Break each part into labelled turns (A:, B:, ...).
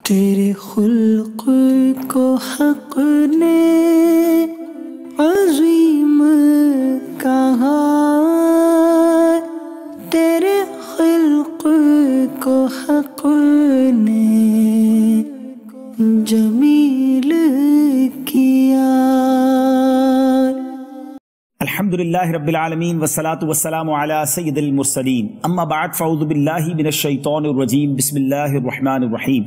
A: تیرے خلق کو حق نے عظیم کہا، تیرے خلق کو حق نے جمیل کیا۔
B: الحمدللہ رب العالمین والصلاة والسلام علی سید المرسلین، اما بعد فاعوذ باللہ من الشیطان الرجیم، بسم اللہ الرحمن الرحیم۔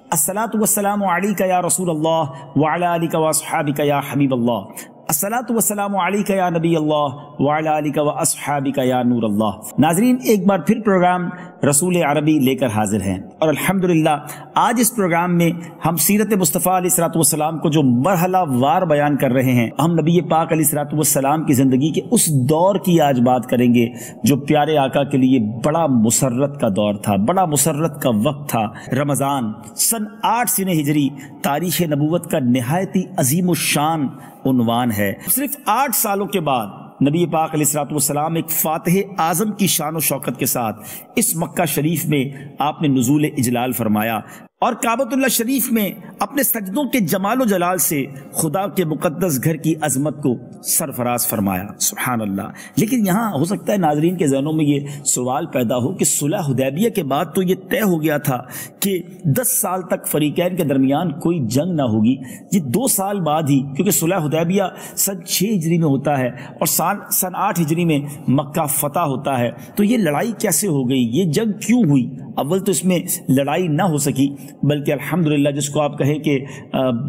B: الصلاة والسلام علیک یا رسول اللہ وعلی آلک واصحابک یا حبیب اللہ، الصلاة والسلام علیک یا نبی اللہ وعلی آلک واصحابک یا نور اللہ۔ ناظرین، ایک بار پھر پروگرام رسول عربی لے کر حاضر ہیں، اور الحمدللہ آج اس پروگرام میں ہم سیرت مصطفیٰ علیہ الصلوۃ والسلام کو جو مرحلہ وار بیان کر رہے ہیں، ہم نبی پاک علیہ الصلوۃ والسلام کی زندگی کے اس دور کی آج بات کریں گے جو پیارے آقا کے لیے بڑا مسرت کا دور تھا، بڑا مسرت کا وقت تھا۔ رمضان سن 8 سنہ ہجری تاریخ نبوت کا نہایت ہی عظیم الشان عنوان ہے۔ صرف 8 سالوں کے بعد نبی پاک علیہ الصلوۃ والسلام ایک فاتح اعظم کی شان و شوکت کے ساتھ اس مکہ شریف میں آپ نے نزول اجلال فرمایا، اور کعبۃ اللہ شریف میں اپنے سجدوں کے جمال و جلال سے خدا کے مقدس گھر کی عظمت کو سرفراز فرمایا۔ سبحان اللہ۔ لیکن یہاں ہو سکتا ہے ناظرین کے ذہنوں میں یہ سوال پیدا ہو کہ صلح حدیبیہ کے بعد تو یہ طے ہو گیا تھا کہ 10 سال تک فریقین کے درمیان کوئی جنگ نہ ہوگی، یہ 2 سال بعد ہی، کیونکہ صلح حدیبیہ سن 6 ہجری میں ہوتا ہے اور سن 8 ہجری میں مکہ فتح ہوتا ہے، تو یہ لڑائی کیسے ہو گئی، یہ جنگ کیوں ہوئی؟ اول تو اس میں لڑائی نہ ہو سکی، بلکہ الحمدللہ جس کو آپ کہیں کہ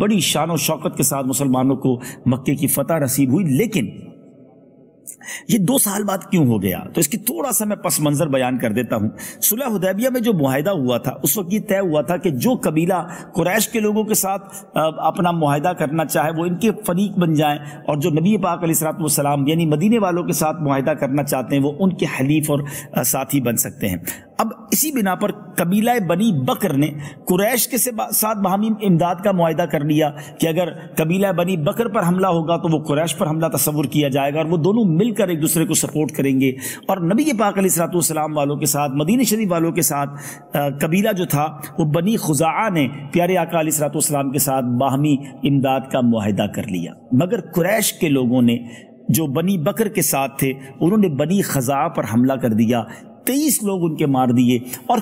B: بڑی شان و شوکت کے ساتھ مسلمانوں کو مکے کی فتح نصیب ہوئی، لیکن یہ 2 سال بعد کیوں ہو گیا؟ تو اس کی تھوڑا سا میں پس منظر بیان کر دیتا ہوں۔ صلح حدیبیہ میں جو معاہدہ ہوا تھا، اس وقت یہ طے ہوا تھا کہ جو قبیلہ قریش کے لوگوں کے ساتھ اپنا معاہدہ کرنا چاہے وہ ان کے فریق بن جائیں، اور جو نبی پاک علیہ الصلوۃ والسلام یعنی مدینے والوں کے ساتھ معاہدہ کرنا چاہتے ہیں وہ ان کے حلیف اور ساتھی بن سکتے ہیں۔ اب اسی بنا پر قبیلہ بنی بکر نے قریش کے ساتھ باہمی امداد کا معاہدہ کر لیا کہ اگر قبیلہ بنی بکر پر حملہ ہوگا تو وہ قریش پر حملہ تصور کیا جائے گا، اور وہ دونوں مل کر ایک دوسرے کو سپورٹ کریں گے۔ اور نبی پاک علیہ الصلوۃ والسلام والوں کے ساتھ، مدینہ شریف والوں کے ساتھ قبیلہ جو تھا وہ بنی خزاعہ نے پیارے آقا علیہ الصلوۃ والسلام کے ساتھ باہمی امداد کا معاہدہ کر لیا، مگر قریش کے لوگوں نے جو بنی بکر کے ساتھ تھے انہوں نے بنی خزاعہ پر حملہ کر دیا، 23 لوگ ان کے مار دیے، اور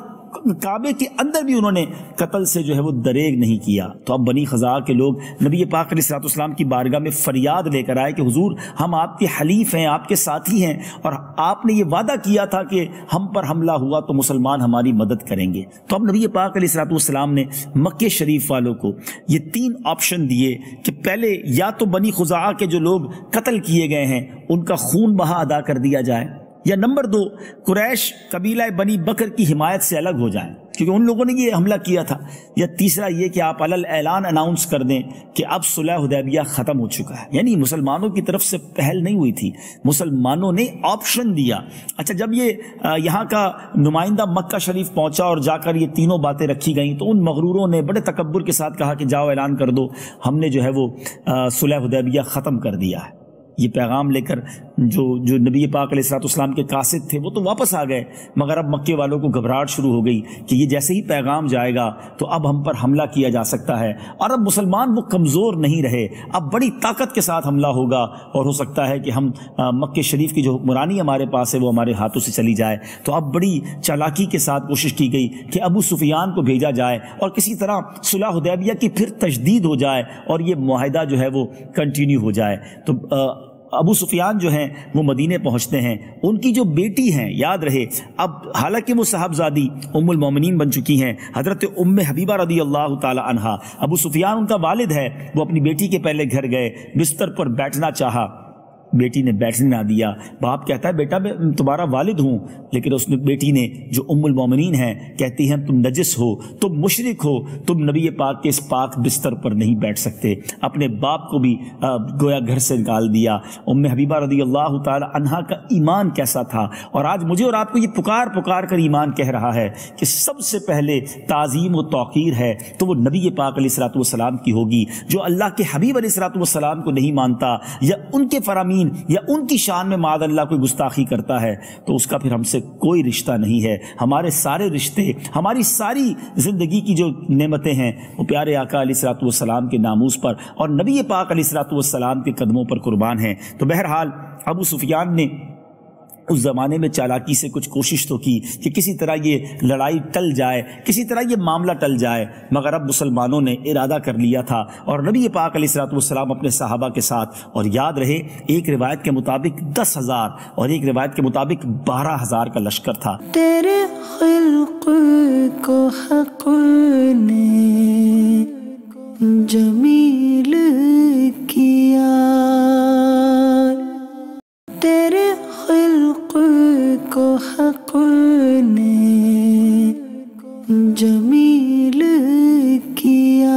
B: کعبے کے اندر بھی انہوں نے قتل سے جو ہے وہ دریغ نہیں کیا۔ تو اب بنی خزاعہ کے لوگ نبی پاک علیہ الصلوۃ والسلام کی بارگاہ میں فریاد لے کر آئے کہ حضور ہم آپ کے حلیف ہیں، آپ کے ساتھی ہیں، اور آپ نے یہ وعدہ کیا تھا کہ ہم پر حملہ ہوا تو مسلمان ہماری مدد کریں گے۔ تو اب نبی پاک علیہ الصلوۃ والسلام نے مکہ شریف والوں کو یہ 3 آپشن دیے کہ پہلے یا تو بنی خزاعہ کے جو لوگ قتل کیے گئے ہیں ان کا خون بہا ادا کر دیا جائے، یا نمبر 2 قریش قبیلہ بنی بکر کی حمایت سے الگ ہو جائیں کیونکہ ان لوگوں نے یہ حملہ کیا تھا، یا تیسرا یہ کہ آپ علل اعلان اناؤنس کر دیں کہ اب صلح حدیبیہ ختم ہو چکا ہے۔ یعنی مسلمانوں کی طرف سے پہل نہیں ہوئی تھی، مسلمانوں نے آپشن دیا۔ اچھا، جب یہ یہاں کا نمائندہ مکہ شریف پہنچا اور جا کر یہ تینوں باتیں رکھی گئیں تو ان مغروروں نے بڑے تکبر کے ساتھ کہا کہ جاؤ اعلان کر دو، ہم نے جو ہے وہ صلح حدیبیہ ختم کر دیا ہے۔ یہ پیغام لے کر جو نبی پاک علیہ الصلوۃ والسلام کے قاصد تھے وہ تو واپس آ گئے، مگر اب مکے والوں کو گھبراہٹ شروع ہو گئی کہ یہ جیسے ہی پیغام جائے گا تو اب ہم پر حملہ کیا جا سکتا ہے، اور اب مسلمان وہ کمزور نہیں رہے، اب بڑی طاقت کے ساتھ حملہ ہوگا، اور ہو سکتا ہے کہ ہم مکے شریف کی جو حکمرانی ہمارے پاس ہے وہ ہمارے ہاتھوں سے چلی جائے۔ تو اب بڑی چالاکی کے ساتھ کوشش کی گئی کہ ابو سفیان کو بھیجا جائے اور کسی طرح صلح حدیبیہ کی پھر تجدید ہو جائے اور یہ معاہدہ جو ہے وہ کنٹینیو ہو جائے۔ تو ابو سفیان جو ہیں وہ مدینے پہنچتے ہیں، ان کی جو بیٹی ہیں، یاد رہے اب حالانکہ وہ صاحبزادی ام المومنین بن چکی ہیں، حضرت ام حبیبہ رضی اللہ تعالی عنہا، ابو سفیان ان کا والد ہے، وہ اپنی بیٹی کے پہلے گھر گئے، بستر پر بیٹھنا چاہا، بیٹی نے بیٹھنے نہ دیا۔ باپ کہتا ہے بیٹا میں تمہارا والد ہوں، لیکن اس نے بیٹی نے جو ام المومنین ہیں کہتی ہیں تم نجس ہو، تم مشرک ہو، تم نبی پاک کے اس پاک بستر پر نہیں بیٹھ سکتے۔ اپنے باپ کو بھی گویا گھر سے نکال دیا۔ ام حبیبہ رضی اللہ تعالی عنہا کا ایمان کیسا تھا، اور آج مجھے اور آپ کو یہ پکار پکار کر ایمان کہہ رہا ہے کہ سب سے پہلے تعظیم و توقیر ہے تو وہ نبی پاک علیہ الصلوۃ والسلام کی ہوگی۔ جو اللہ کے حبیب علیہ الصلوۃ والسلام کو نہیں مانتا یا ان کے فرامین خواتین یا ان کی شان میں معاذ اللہ کوئی گستاخی کرتا ہے تو اس کا پھر ہم سے کوئی رشتہ نہیں ہے. ہمارے سارے رشتے، ہماری ساری زندگی کی جو نعمتیں ہیں وہ پیارے آقا علیہ الصلوۃ والسلام کے ناموس پر اور نبی پاک علیہ الصلوۃ والسلام کے قدموں پر قربان ہیں. تو بہرحال ابو سفیان نے اس زمانے میں چالاکی سے کچھ کوشش تو کی کہ کسی طرح یہ لڑائی ٹل جائے، کسی طرح یہ معاملہ ٹل جائے، مگر اب مسلمانوں نے ارادہ کر لیا تھا اور نبی پاک علیہ الصلوۃ والسلام اپنے صحابہ کے ساتھ، اور یاد رہے ایک روایت کے مطابق 10,000 اور ایک روایت کے مطابق 12,000 کا لشکر تھا.
A: تیرے خلق کو حق نے جمیل کیا، تیرے خلق کو حق نے جمیل کیا.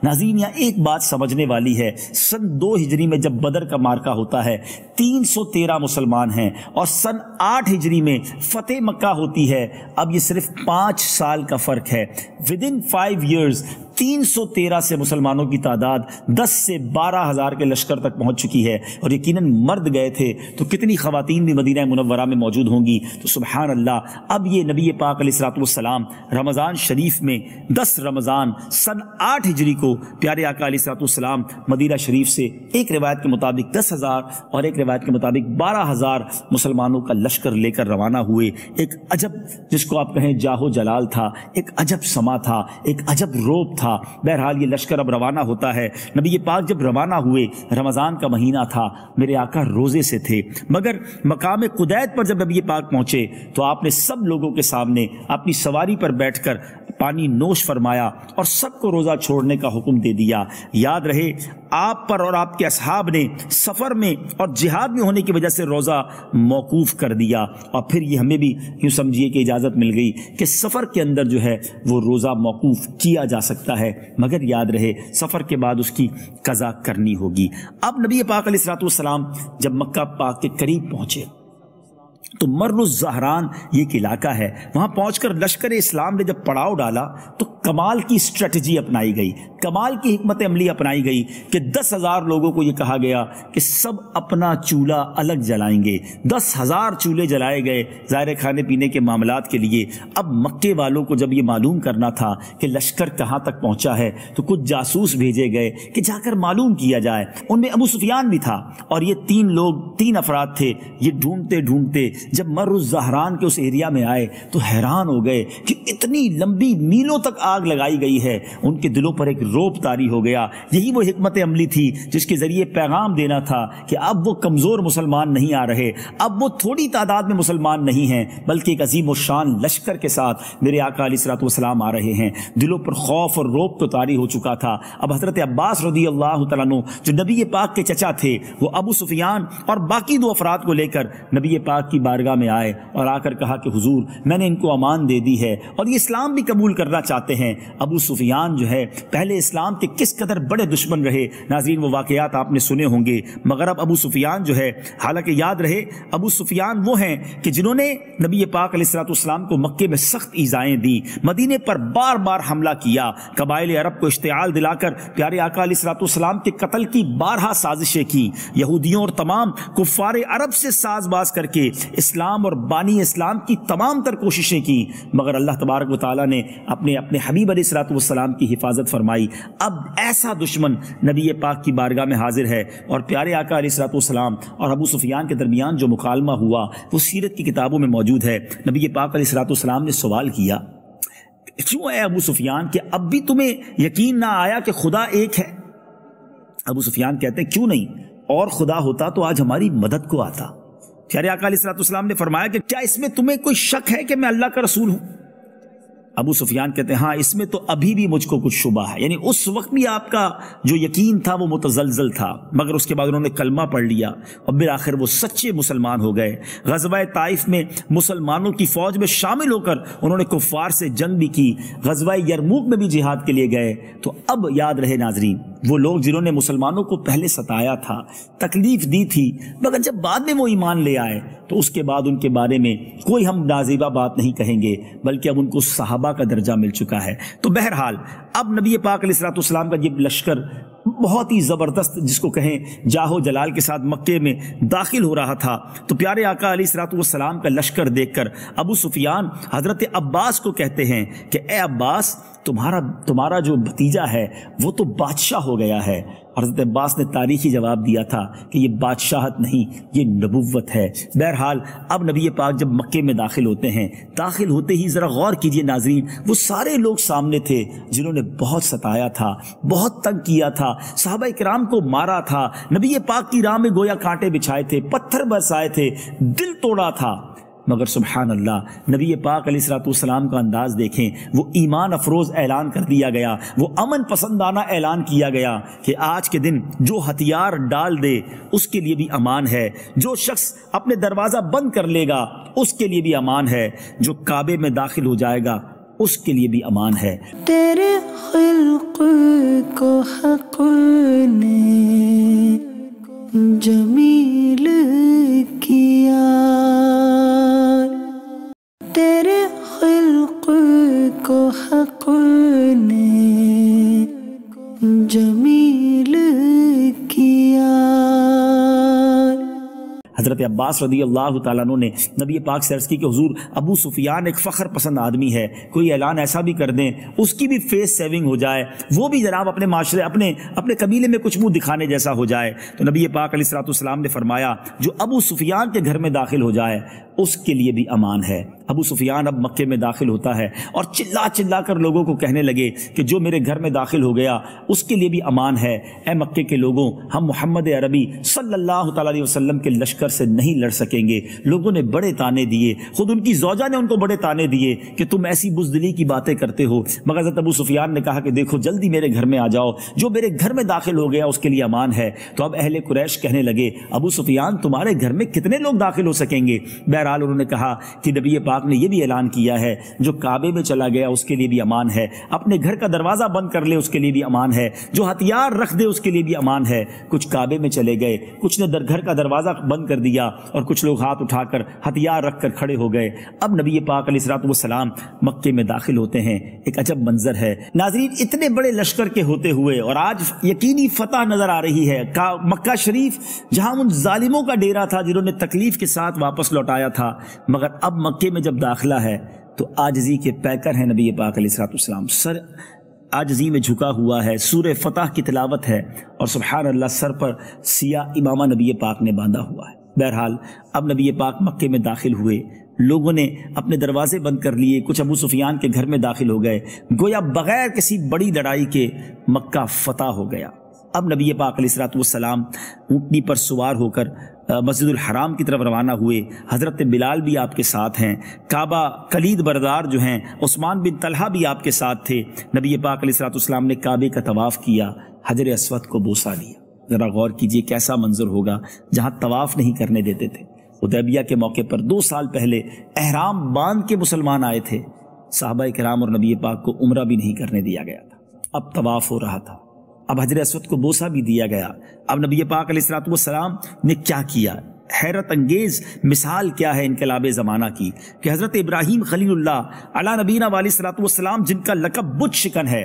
B: ناظرین یہاں ایک بات سمجھنے والی ہے، سن 2 ہجری میں جب بدر کا مارکہ ہوتا ہے 313 مسلمان ہیں، اور سن 8 ہجری میں فتح مکہ ہوتی ہے. اب یہ صرف 5 سال کا فرق ہے. ودن 5 ایئرز 313 سے مسلمانوں کی تعداد 10 سے 12,000 کے لشکر تک پہنچ چکی ہے، اور یقیناً مرد گئے تھے تو کتنی خواتین بھی مدینہ منورہ میں موجود ہوں گی. تو سبحان اللہ، اب یہ نبی پاک علیہ الصلوۃ والسلام رمضان شریف میں 10 رمضان سن 8 ہجری کو پیارے آقا علیہ الصلوۃ والسلام مدینہ شریف سے ایک روایت کے مطابق 10,000 اور ایک روایت کے مطابق 12,000 مسلمانوں کا لشکر لے کر روانہ ہوئے. ایک عجب، جس کو آپ کہیں جاہو جلال تھا، ایک عجب سما تھا، ایک عجب روب تھا. بہرحال یہ لشکر اب روانہ ہوتا ہے. نبی پاک جب روانہ ہوئے، رمضان کا مہینہ تھا، میرے آقا روزے سے تھے، مگر مقام قدید پر جب نبی پاک پہنچے تو آپ نے سب لوگوں کے سامنے اپنی سواری پر بیٹھ کر پانی نوش فرمایا اور سب کو روزہ چھوڑنے کا حکم دے دیا. یاد رہے آپ پر اور آپ کے اصحاب نے سفر میں اور جہاد میں ہونے کی وجہ سے روزہ موقوف کر دیا، اور پھر یہ ہمیں بھی یوں سمجھیے کہ اجازت مل گئی کہ سفر کے اندر جو ہے وہ روزہ موقوف کیا جا سکتا ہے، مگر یاد رہے سفر کے بعد اس کی قضا کرنی ہوگی. اب نبی پاک علیہ الصلوۃ والسلام جب مکہ پاک کے قریب پہنچے تو مر الزہران یہ ایک علاقہ ہے، وہاں پہنچ کر لشکر اسلام نے جب پڑاؤ ڈالا تو کمال کی اسٹریٹجی اپنائی گئی، کمال کی حکمت عملی اپنائی گئی کہ 10,000 لوگوں کو یہ کہا گیا کہ سب اپنا چولہا الگ جلائیں گے. 10,000 چولہے جلائے گئے ظاہر کھانے پینے کے معاملات کے لیے. اب مکے والوں کو جب یہ معلوم کرنا تھا کہ لشکر کہاں تک پہنچا ہے تو کچھ جاسوس بھیجے گئے کہ جا کر معلوم کیا جائے. ان میں ابو سفیان بھی تھا، اور یہ 3 افراد تھے. یہ ڈھونڈتے ڈھونڈتے جب مر الزہران کے اس ایریا میں آئے تو حیران ہو گئے کہ اتنی لمبی میلوں تک آگ لگائی گئی ہے. ان کے دلوں پر ایک روب طاری ہو گیا. یہی وہ حکمت عملی تھی جس کے ذریعے پیغام دینا تھا کہ اب وہ کمزور مسلمان نہیں آ رہے، اب وہ تھوڑی تعداد میں مسلمان نہیں ہیں، بلکہ ایک عظیم الشان لشکر کے ساتھ میرے آقا علیہ الصلوۃ والسلام آ رہے ہیں. دلوں پر خوف اور روب تو طاری ہو چکا تھا. اب حضرت عباس رضی اللہ تعالیٰ عنہ جو نبی پاک کے چچا تھے، وہ ابو سفیان اور باقی 2 افراد کو لے کر نبی پاک کی بارگاہ میں آئے اور آ کر کہا کہ حضور میں نے ان کو امان دے دی ہے اور یہ اسلام بھی قبول کرنا چاہتے ہیں. ابو سفیان جو ہے پہلے اسلام کے کس قدر بڑے دشمن رہے، ناظرین وہ واقعات آپ نے سنے ہوں گے. مگر اب ابو سفیان جو ہے، حالانکہ یاد رہے ابو سفیان وہ ہیں کہ جنہوں نے نبی پاک علیہ الصلوۃ والسلام کو مکے میں سخت ایذائیں دی، مدینے پر بار بار حملہ کیا، قبائل عرب کو اشتعال دلا کر پیارے آقا علیہ الصلوۃ والسلام کے قتل کی بارہا سازشیں کی، یہودیوں اور تمام کفار عرب سے ساز باز کر کے اسلام اور بانی اسلام کی تمام تر کوششیں کی، مگر اللہ تبارک و تعالیٰ نے اپنے حبیب علیہ الصلوۃ والسلام کی حفاظت فرمائی. اب ایسا دشمن نبی پاک کی بارگاہ میں حاضر ہے، اور پیارے آقا علیہ الصلوۃ والسلام اور ابو سفیان کے درمیان جو مکالمہ ہوا وہ سیرت کی کتابوں میں موجود ہے. نبی پاک علیہ الصلوۃ والسلام نے سوال کیا، کیوں اے ابو سفیان کہ اب بھی تمہیں یقین نہ آیا کہ خدا ایک ہے؟ ابو سفیان کہتے ہیں کیوں نہیں، اور خدا ہوتا تو آج ہماری مدد کو آتا. پیارے آقا علیہ الصلوۃ والسلام نے فرمایا کہ کیا اس میں تمہیں کوئی شک ہے کہ میں اللہ کا رسول ہوں؟ ابو سفیان کہتے ہیں ہاں اس میں تو ابھی بھی مجھ کو کچھ شبہ ہے، یعنی اس وقت بھی آپ کا جو یقین تھا وہ متزلزل تھا، مگر اس کے بعد انہوں نے کلمہ پڑھ لیا اور بالآخر وہ سچے مسلمان ہو گئے. غزوہ طائف میں مسلمانوں کی فوج میں شامل ہو کر انہوں نے کفار سے جنگ بھی کی، غزوہ یرموک میں بھی جہاد کے لیے گئے. تو اب یاد رہے ناظرین، وہ لوگ جنہوں نے مسلمانوں کو پہلے ستایا تھا، تکلیف دی تھی، مگر جب بعد میں وہ ایمان لے آئے تو اس کے بعد ان کے بارے میں کوئی ہم نازیبہ بات نہیں کہیں گے، بلکہ اب ان کو صحابہ کا درجہ مل چکا ہے. تو بہرحال اب نبی پاک علیہ الصلوۃ والسلام کا یہ لشکر بہت ہی زبردست جس کو کہیں جاہو جلال کے ساتھ مکے میں داخل ہو رہا تھا تو پیارے آقا علیہ الصلوۃ والسلام کا لشکر دیکھ کر ابو سفیان حضرت عباس کو کہتے ہیں کہ اے عباس تمہارا جو بھتیجا ہے وہ تو بادشاہ ہو گیا ہے۔ حضرت عباس نے تاریخی جواب دیا تھا کہ یہ بادشاہت نہیں، یہ نبوت ہے۔ بہرحال اب نبی پاک جب مکے میں داخل ہوتے ہیں، داخل ہوتے ہی ذرا غور کیجئے ناظرین، وہ سارے لوگ سامنے تھے جنہوں نے بہت ستایا تھا، بہت تنگ کیا تھا، صحابہ کرام کو مارا تھا، نبی پاک کی راہ میں گویا کانٹے بچھائے تھے، پتھر برسائے تھے، دل توڑا تھا، مگر سبحان اللہ نبی پاک علیہ الصلوۃ والسلام کا انداز دیکھیں، وہ ایمان افروز اعلان کر دیا گیا، وہ امن پسندانہ اعلان کیا گیا کہ آج کے دن جو ہتھیار ڈال دے اس کے لیے بھی امان ہے، جو شخص اپنے دروازہ بند کر لے گا اس کے لیے بھی امان ہے، جو کعبے میں داخل ہو جائے گا اس کے لیے بھی امان ہے۔
A: تیرے خلق کو حق نے جمیل کیا، تیرے خلق کو حق نے جمیل کیا۔
B: حضرت عباس رضی اللہ تعالیٰ عنہ نے نبی پاک سے عرض کی کہ حضور ابو سفیان ایک فخر پسند آدمی ہے، کوئی اعلان ایسا بھی کر دیں اس کی بھی فیس سیونگ ہو جائے، وہ بھی جناب اپنے معاشرے اپنے قبیلے میں کچھ منہ دکھانے جیسا ہو جائے۔ تو نبی پاک علیہ الصلوۃ والسلام نے فرمایا جو ابو سفیان کے گھر میں داخل ہو جائے اس کے لیے بھی امان ہے۔ ابو سفیان اب مکے میں داخل ہوتا ہے اور چلا چلا کر لوگوں کو کہنے لگے کہ جو میرے گھر میں داخل ہو گیا اس کے لیے بھی امان ہے۔ اے مکے کے لوگوں، ہم محمد عربی صلی اللہ تعالیٰ علیہ وسلم کے لشکر سے نہیں لڑ سکیں گے۔ لوگوں نے بڑے تانے دیے، خود ان کی زوجہ نے ان کو بڑے تانے دیے کہ تم ایسی بزدلی کی باتیں کرتے ہو، مگر حضرت ابو سفیان نے کہا کہ دیکھو جلدی میرے گھر میں آ جاؤ، جو میرے گھر میں داخل ہو گیا اس کے لیے امان ہے۔ تو اب اہل قریش کہنے لگے ابو سفیان تمہارے گھر میں کتنے لوگ داخل ہو سکیں گے؟ بہرحال انہوں نے کہا کہ نبی پاک نے یہ بھی اعلان کیا ہے جو کعبے میں چلا گیا اس کے لیے بھی امان ہے، اپنے گھر کا دروازہ بند کر لے اس کے لیے بھی امان ہے، جو ہتھیار رکھ دے اس کے لیے بھی امان ہے۔ کچھ کعبے میں چلے گئے، کچھ نے گھر کا دروازہ بند کر دیا اور کچھ لوگ ہاتھ اٹھا کر ہتھیار رکھ کر کھڑے ہو گئے۔ اب نبی پاک علیہ الصلوۃ والسلام مکے میں داخل ہوتے ہیں، ایک عجب منظر ہے ناظرین، اتنے بڑے لشکر کے ہوتے ہوئے، اور آج یقینی فتح نظر آ رہی ہے۔ مکہ شریف جہاں ان ظالموں کا ڈیرا تھا جنہوں نے تکلیف کے ساتھ واپس لوٹایا تھا، مگر اب مکے میں جب داخلہ ہے تو عاجزی کے پیکر ہیں نبی پاک علیہ الصلوۃ والسلام، سر عاجزی میں جھکا ہوا ہے، سورہ فتح کی تلاوت ہے اور سبحان اللہ سر پر سیاہ امامہ نبی پاک نے باندھا ہوا ہے۔ بہرحال اب نبی پاک مکے میں داخل ہوئے، لوگوں نے اپنے دروازے بند کر لیے، کچھ ابو سفیان کے گھر میں داخل ہو گئے، گویا بغیر کسی بڑی لڑائی کے مکہ فتح ہو گیا۔ اب نبی پاک علیہ الصلوۃ والسلام اونٹنی پر سوار ہو کر مسجد الحرام کی طرف روانہ ہوئے، حضرت بلال بھی آپ کے ساتھ ہیں، کعبہ کلید بردار جو ہیں عثمان بن طلحہ بھی آپ کے ساتھ تھے۔ نبی پاک علیہ الصلوۃ والسلام نے کعبے کا طواف کیا، حجر اسود کو بوسہ دیا۔ ذرا غور کیجئے کیسا منظر ہوگا جہاں طواف نہیں کرنے دیتے تھے۔ حدیبیہ کے موقع پر 2 سال پہلے احرام باندھ کے مسلمان آئے تھے، صحابہ کرام اور نبی پاک کو عمرہ بھی نہیں کرنے دیا گیا تھا، اب طواف ہو رہا تھا، اب حجر اسود کو بوسہ بھی دیا گیا۔ اب نبی پاک علیہ الصلوۃ والسلام نے کیا کیا؟ حیرت انگیز مثال کیا ہے انقلاب زمانہ کی کہ حضرت ابراہیم خلیل اللہ علی نبینا علیہ الصلوۃ والسلام جن کا لقب بت شکن ہے،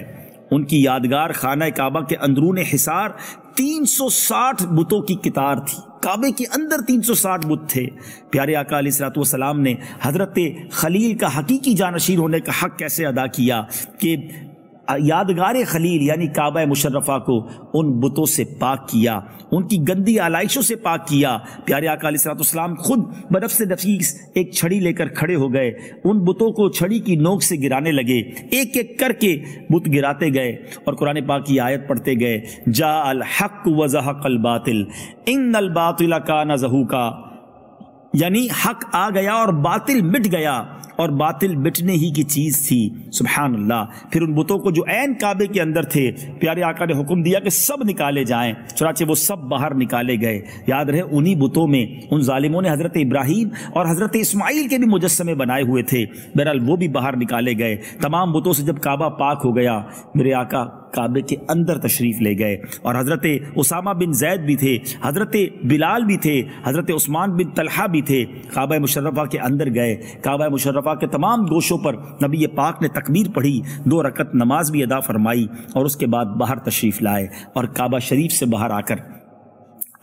B: ان کی یادگار خانہ کعبہ کے اندرون حصار 360 بتوں کی قطار تھی، کعبے کے اندر 360 بت تھے۔ پیارے آقا علیہ الصلوۃ والسلام نے حضرت خلیل کا حقیقی جانشین ہونے کا حق کیسے ادا کیا کہ یادگار خلیل یعنی کعبہ مشرفہ کو ان بتوں سے پاک کیا، ان کی گندی آلائشوں سے پاک کیا۔ پیارے آقا علیہ الصلوۃ والسلام خود بنفس نفیس ایک چھڑی لے کر کھڑے ہو گئے، ان بتوں کو چھڑی کی نوک سے گرانے لگے، ایک ایک کر کے بت گراتے گئے اور قرآن پاک کی آیت پڑھتے گئے، جاء الحق وزہق الباطل ان الباطل کان زہوقا، یعنی حق آ گیا اور باطل مٹ گیا، اور باطل مٹنے ہی کی چیز تھی۔ سبحان اللہ۔ پھر ان بتوں کو جو عین کعبے کے اندر تھے پیارے آقا نے حکم دیا کہ سب نکالے جائیں، چنانچہ وہ سب باہر نکالے گئے۔ یاد رہے انہی بتوں میں ان ظالموں نے حضرت ابراہیم اور حضرت اسماعیل کے بھی مجسمے بنائے ہوئے تھے، بہرحال وہ بھی باہر نکالے گئے۔ تمام بتوں سے جب کعبہ پاک ہو گیا، میرے آقا کعبے کے اندر تشریف لے گئے، اور حضرت اسامہ بن زید بھی تھے، حضرت بلال بھی تھے، حضرت عثمان بن طلحہ بھی تھے، کعبہ مشرفہ کے اندر گئے، کعبہ مشرفہ کے تمام گوشوں پر نبی پاک نے تکبیر پڑھی، 2 رکعت نماز بھی ادا فرمائی، اور اس کے بعد باہر تشریف لائے، اور کعبہ شریف سے باہر آ کر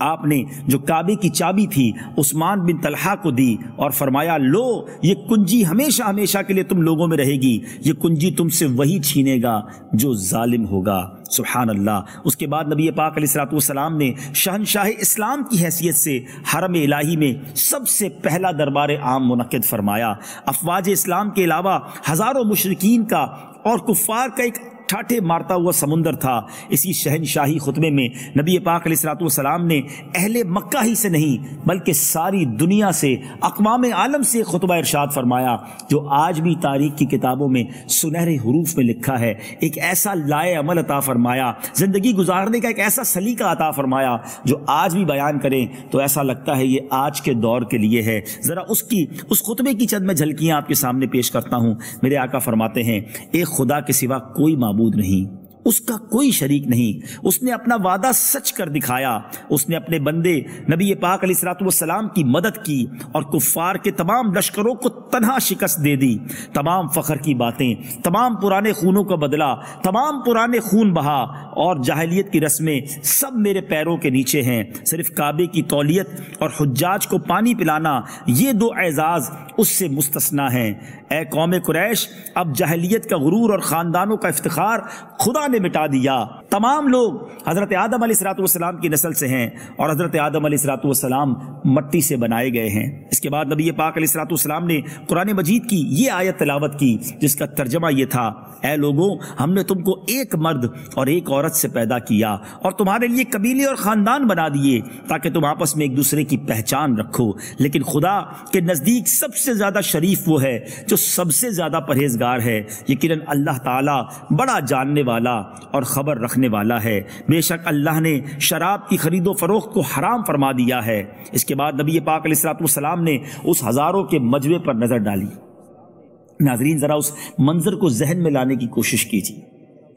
B: آپ نے جو کعبے کی چابی تھی عثمان بن طلحہ کو دی اور فرمایا، لو یہ کنجی ہمیشہ ہمیشہ کے لیے تم لوگوں میں رہے گی، یہ کنجی تم سے وہی چھینے گا جو ظالم ہوگا۔ سبحان اللہ۔ اس کے بعد نبی پاک علیہ الصلوۃ والسلام نے شہنشاہ اسلام کی حیثیت سے حرم الہی میں سب سے پہلا دربار عام منعقد فرمایا۔ افواج اسلام کے علاوہ ہزاروں مشرکین کا اور کفار کا ایک ٹھاٹھے مارتا ہوا سمندر تھا۔ اسی شہنشاہی خطبے میں نبی پاک علیہ الصلوۃ والسلام نے اہل مکہ ہی سے نہیں بلکہ ساری دنیا سے، اقوام عالم سے خطبہ ارشاد فرمایا جو آج بھی تاریخ کی کتابوں میں سنہرے حروف میں لکھا ہے۔ ایک ایسا لائے عمل عطا فرمایا، زندگی گزارنے کا ایک ایسا سلیقہ عطا فرمایا جو آج بھی بیان کریں تو ایسا لگتا ہے یہ آج کے دور کے لیے ہے۔ ذرا اس خطبے کی چند میں جھلکیاں آپ کے سامنے پیش کرتا ہوں۔ میرے آقا فرماتے ہیں، ایک خدا کے سوا کوئی معبود نہیں، اس کا کوئی شریک نہیں، اس نے اپنا وعدہ سچ کر دکھایا، اس نے اپنے بندے نبی پاک علیہ الصلوۃ والسلام کی مدد کی اور کفار کے تمام لشکروں کو تنہا شکست دے دی۔ تمام فخر کی باتیں، تمام پرانے خونوں کا بدلہ، تمام پرانے خون بہا اور جاہلیت کی رسمیں سب میرے پیروں کے نیچے ہیں۔ صرف کعبے کی تولیت اور حجاج کو پانی پلانا، یہ 2 اعزاز اس سے مستثنا ہیں۔ اے قوم قریش، اب جاہلیت کا غرور اور خاندانوں کا افتخار خدا نے مٹا دیا۔ تمام لوگ حضرت آدم علیہ الصلوۃ والسلام کی نسل سے ہیں اور حضرت آدم علیہ الصلوۃ والسلام مٹی سے بنائے گئے ہیں۔ اس کے بعد نبی پاک علیہ الصلوۃ والسلام نے قرآن مجید کی یہ آیت تلاوت کی جس کا ترجمہ یہ تھا، اے لوگوں، ہم نے تم کو ایک مرد اور ایک عورت سے پیدا کیا اور تمہارے لیے قبیلے اور خاندان بنا دیے تاکہ تم آپس میں ایک دوسرے کی پہچان رکھو، لیکن خدا کے نزدیک سب سے زیادہ شریف وہ ہے جو سب سے زیادہ پرہیزگار ہے۔ یقیناً اللہ تعالیٰ بڑا جاننے والا اور خبر رکھنے والا ہے۔ بے شک اللہ نے شراب کی خرید و فروخت کو حرام فرما دیا ہے۔ اس کے بعد نبی پاک علیہ الصلوۃ والسلام نے اس ہزاروں کے مجمع پر نظر ڈالی۔ ناظرین، ذرا اس منظر کو ذہن میں لانے کی کوشش کیجیے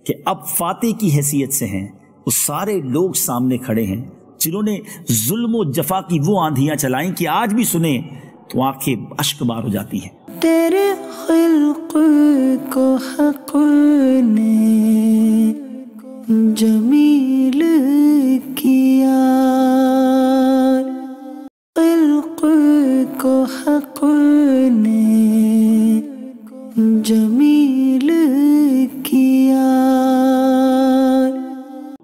B: کہ اب فاتح کی حیثیت سے ہیں، وہ سارے لوگ سامنے کھڑے ہیں جنہوں نے ظلم و جفا کی وہ آندھیاں چلائیں کہ آج بھی سنیں تو آنکھیں اشک بار ہو جاتی ہیں۔
A: تیرے خلق کو حق نے جمیل کیا، خلق کو حق نے جمیل کیا۔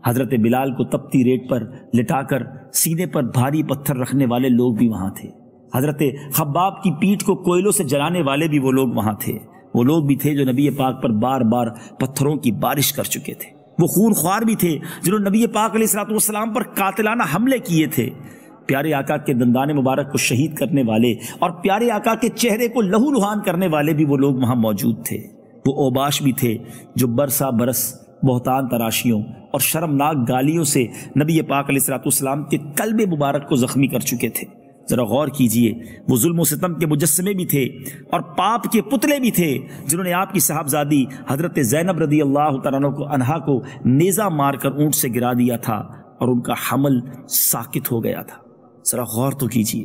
B: حضرت بلال کو تپتی ریت پر لٹا کر سینے پر بھاری پتھر رکھنے والے لوگ بھی وہاں تھے۔ حضرت خباب کی پیٹھ کو کوئلوں سے جلانے والے بھی وہ لوگ وہاں تھے۔ وہ لوگ بھی تھے جو نبی پاک پر بار بار پتھروں کی بارش کر چکے تھے۔ وہ خون خوار بھی تھے جنہوں نے نبی پاک علیہ الصلوۃ والسلام پر قاتلانہ حملے کیے تھے۔ پیارے آقا کے دندان مبارک کو شہید کرنے والے اور پیارے آقا کے چہرے کو لہو لہان کرنے والے بھی وہ لوگ وہاں موجود تھے۔ وہ اوباش بھی تھے جو برسا برس بہتان تراشیوں اور شرمناک گالیوں سے نبی پاک علیہ الصلوۃ والسلام کے قلب مبارک کو زخمی کر چکے تھے۔ ذرا غور کیجئے، وہ ظلم و ستم کے مجسمے بھی تھے اور پاپ کے پتلے بھی تھے جنہوں نے آپ کی صاحبزادی حضرت زینب رضی اللہ تعالیٰ عنہا کو نیزہ مار کر اونٹ سے گرا دیا تھا اور ان کا حمل ساکت ہو گیا تھا۔ ذرا غور تو کیجئے،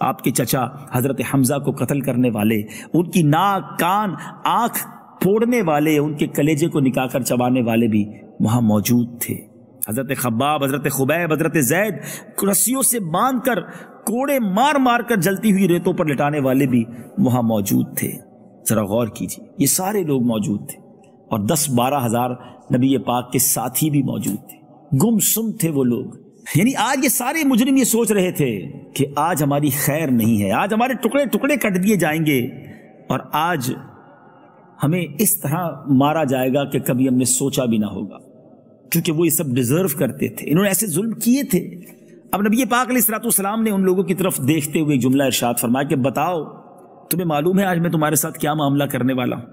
B: آپ کے چچا حضرت حمزہ کو قتل کرنے والے، ان کی ناک، کان، آنکھ پھوڑنے والے، ان کے کلیجے کو نکال کر چبانے والے بھی وہاں موجود تھے۔ حضرت خباب، حضرت خبیب، حضرت زید رسیوں سے باندھ کر کوڑے مار مار کر جلتی ہوئی ریتوں پر لٹانے والے بھی وہاں موجود تھے۔ ذرا غور کیجیے، یہ سارے لوگ موجود تھے اور 10-12 ہزار نبی پاک کے ساتھی بھی موجود تھے۔ گم سم تھے وہ لوگ، یعنی آج یہ سارے مجرم یہ سوچ رہے تھے کہ آج ہماری خیر نہیں ہے، آج ہمارے ٹکڑے ٹکڑے کٹ دیے جائیں گے اور آج ہمیں اس طرح مارا جائے گا کہ کبھی ہم نے سوچا بھی نہ ہوگا، کیونکہ وہ یہ سب ڈیزرو کرتے تھے، انہوں نے ایسے ظلم کیے تھے۔ اب نبی پاک علیہ الصلوۃ والسلام نے ان لوگوں کی طرف دیکھتے ہوئے ایک جملہ ارشاد فرمایا کہ بتاؤ تمہیں معلوم ہے آج میں تمہارے ساتھ کیا معاملہ کرنے والا ہوں؟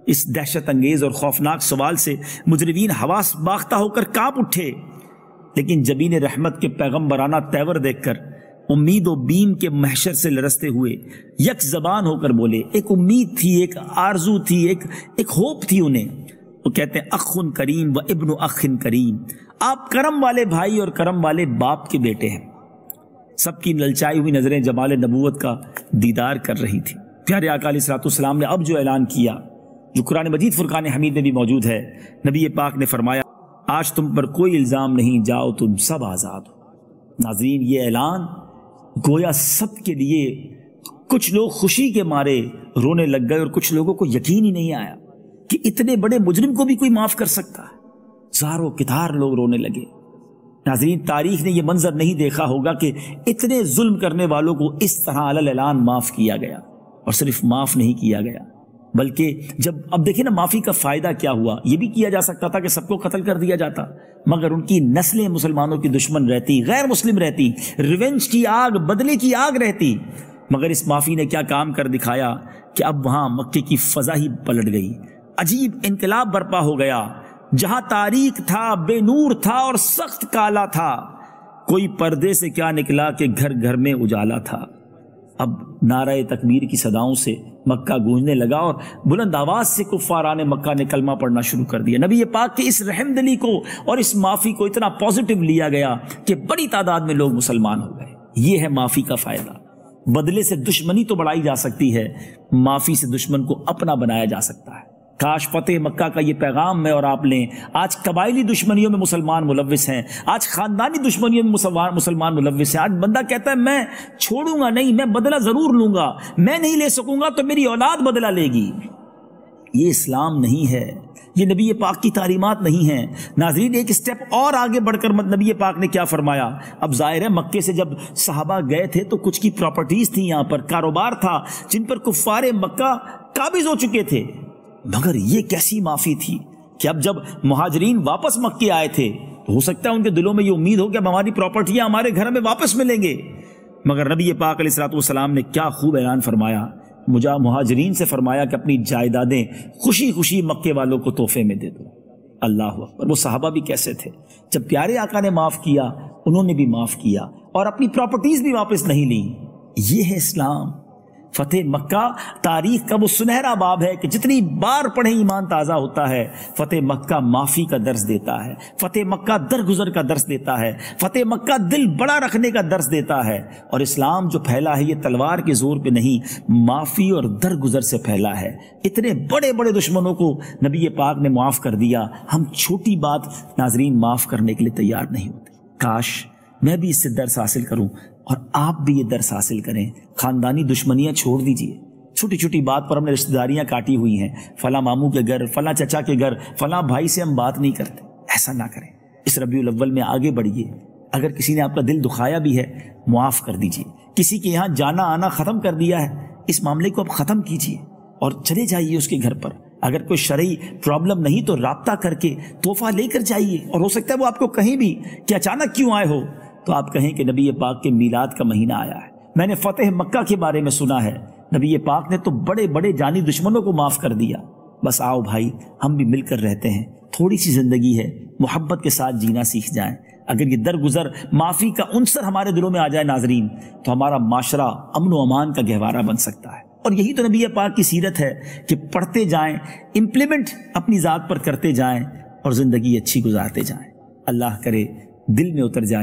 B: اس دہشت انگیز اور خوفناک سوال سے مجرمین حواس باختہ ہو کر کانپ اٹھے، لیکن جبین رحمت کے پیغمبرانہ تیور دیکھ کر امید و بیم کے محشر سے لرزتے ہوئے یک زبان ہو کر بولے۔ ایک امید تھی، ایک آرزو تھی، ایک ہوپ تھی انہیں۔ وہ کہتے ہیں اخن کریم و ابن اخن کریم، آپ کرم والے بھائی اور کرم والے باپ کے بیٹے ہیں۔ سب کی للچائی ہوئی نظریں جمال نبوت کا دیدار کر رہی تھی۔ پیارے آقا علیہ الصلوۃ والسلام نے اب جو اعلان کیا، جو قرآن مجید فرقان حمید میں بھی موجود ہے، نبی پاک نے فرمایا آج تم پر کوئی الزام نہیں، جاؤ تم سب آزاد ہو۔ ناظرین، یہ اعلان گویا سب کے لیے، کچھ لوگ خوشی کے مارے رونے لگ گئے اور کچھ لوگوں کو یقین ہی نہیں آیا کہ اتنے بڑے مجرم کو بھی کوئی معاف کر سکتا ہے۔ زاروں کتار لوگ رونے لگے۔ ناظرین، تاریخ نے یہ منظر نہیں دیکھا ہوگا کہ اتنے ظلم کرنے والوں کو اس طرح علی الاعلان معاف کیا گیا، اور صرف معاف نہیں کیا گیا بلکہ جب اب دیکھیں نا معافی کا فائدہ کیا ہوا۔ یہ بھی کیا جا سکتا تھا کہ سب کو قتل کر دیا جاتا، مگر ان کی نسلیں مسلمانوں کی دشمن رہتی، غیر مسلم رہتی، ریونج کی آگ، بدلے کی آگ رہتی۔ مگر اس معافی نے کیا کام کر دکھایا کہ اب وہاں مکے کی فضا ہی پلٹ گئی، عجیب انقلاب برپا ہو گیا۔ جہاں تاریک تھا، بے نور تھا اور سخت کالا تھا، کوئی پردے سے کیا نکلا کہ گھر گھر میں اجالا تھا۔ اب نعرہ تکبیر کی صداؤں سے مکہ گونجنے لگا اور بلند آواز سے کفاران مکہ نے کلمہ پڑھنا شروع کر دیا۔ نبی پاک کی اس رحم دلی کو اور اس معافی کو اتنا پازیٹیو لیا گیا کہ بڑی تعداد میں لوگ مسلمان ہو گئے۔ یہ ہے معافی کا فائدہ۔ بدلے سے دشمنی تو بڑھائی جا سکتی ہے، معافی سے دشمن کو اپنا بنایا جا سکتا ہے۔ کاش فتح مکہ کا یہ پیغام میں اور آپ لیں۔ آج قبائلی دشمنیوں میں مسلمان ملوث ہیں، آج خاندانی دشمنیوں میں مسلمان ملوث ہیں۔ آج بندہ کہتا ہے میں چھوڑوں گا نہیں، میں بدلہ ضرور لوں گا، میں نہیں لے سکوں گا تو میری اولاد بدلہ لے گی۔ یہ اسلام نہیں ہے، یہ نبی پاک کی تعلیمات نہیں ہیں۔ ناظرین، ایک سٹیپ اور آگے بڑھ کر نبی پاک نے کیا فرمایا؟ اب ظاہر ہے مکے سے جب صحابہ گئے تھے تو کچھ کی پراپرٹیز تھیں، یہاں پر کاروبار تھا جن پر کفار مکہ قابض ہو چکے تھے، مگر یہ کیسی معافی تھی کہ اب جب مہاجرین واپس مکے آئے تھے تو ہو سکتا ہے ان کے دلوں میں یہ امید ہو کہ اب ہماری پراپرٹیاں ہمارے گھر میں واپس ملیں گے، مگر نبی پاک علیہ الصلوۃ والسلام نے کیا خوب اعلان فرمایا، مہاجرین سے فرمایا کہ اپنی جائیدادیں خوشی خوشی مکے والوں کو تحفے میں دے دو۔ اللہ اکبر! وہ صحابہ بھی کیسے تھے، جب پیارے آقا نے معاف کیا انہوں نے بھی معاف کیا اور اپنی پراپرٹیز بھی واپس نہیں لیں۔ یہ ہے اسلام۔ فتح مکہ تاریخ کا وہ سنہرا باب ہے کہ جتنی بار پڑھیں ایمان تازہ ہوتا ہے۔ فتح مکہ معافی کا درس دیتا ہے، فتح مکہ درگزر کا درس دیتا ہے، فتح مکہ دل بڑا رکھنے کا درس دیتا ہے۔ اور اسلام جو پھیلا ہے یہ تلوار کے زور پہ نہیں، معافی اور درگزر سے پھیلا ہے۔ اتنے بڑے بڑے دشمنوں کو نبی پاک نے معاف کر دیا، ہم چھوٹی بات ناظرین معاف کرنے کے لیے تیار نہیں ہوتے۔ کاش میں بھی اس سے درس حاصل کروں اور آپ بھی یہ درس حاصل کریں۔ خاندانی دشمنیاں چھوڑ دیجئے، چھوٹی چھوٹی بات پر ہم نے رشتہ داریاں کاٹی ہوئی ہیں، فلاں ماموں کے گھر، فلاں چچا کے گھر، فلاں بھائی سے ہم بات نہیں کرتے۔ ایسا نہ کریں، اس ربیع الاول میں آگے بڑھیے۔ اگر کسی نے آپ کا دل دکھایا بھی ہے معاف کر دیجئے۔ کسی کے یہاں جانا آنا ختم کر دیا ہے، اس معاملے کو اب ختم کیجئے اور چلے جائیے اس کے گھر پر۔ اگر کوئی شرعی پرابلم نہیں تو رابطہ کر کے تحفہ لے کر جائیے، اور ہو سکتا ہے وہ آپ کو کہیں بھی کہ اچانک کیوں آئے ہو تو آپ کہیں کہ نبی پاک کے میلاد کا مہینہ آیا ہے، میں نے فتح مکہ کے بارے میں سنا ہے، نبی پاک نے تو بڑے بڑے جانی دشمنوں کو معاف کر دیا۔ بس آؤ بھائی ہم بھی مل کر رہتے ہیں، تھوڑی سی زندگی ہے، محبت کے ساتھ جینا سیکھ جائیں۔ اگر یہ درگزر معافی کا عنصر ہمارے دلوں میں آ جائے ناظرین تو ہمارا معاشرہ امن و امان کا گہوارہ بن سکتا ہے۔ اور یہی تو نبی پاک کی سیرت ہے کہ پڑھتے جائیں، امپلیمنٹ اپنی ذات پر کرتے جائیں اور زندگی اچھی گزارتے جائیں۔ اللہ کرے دل میں اتر جائے۔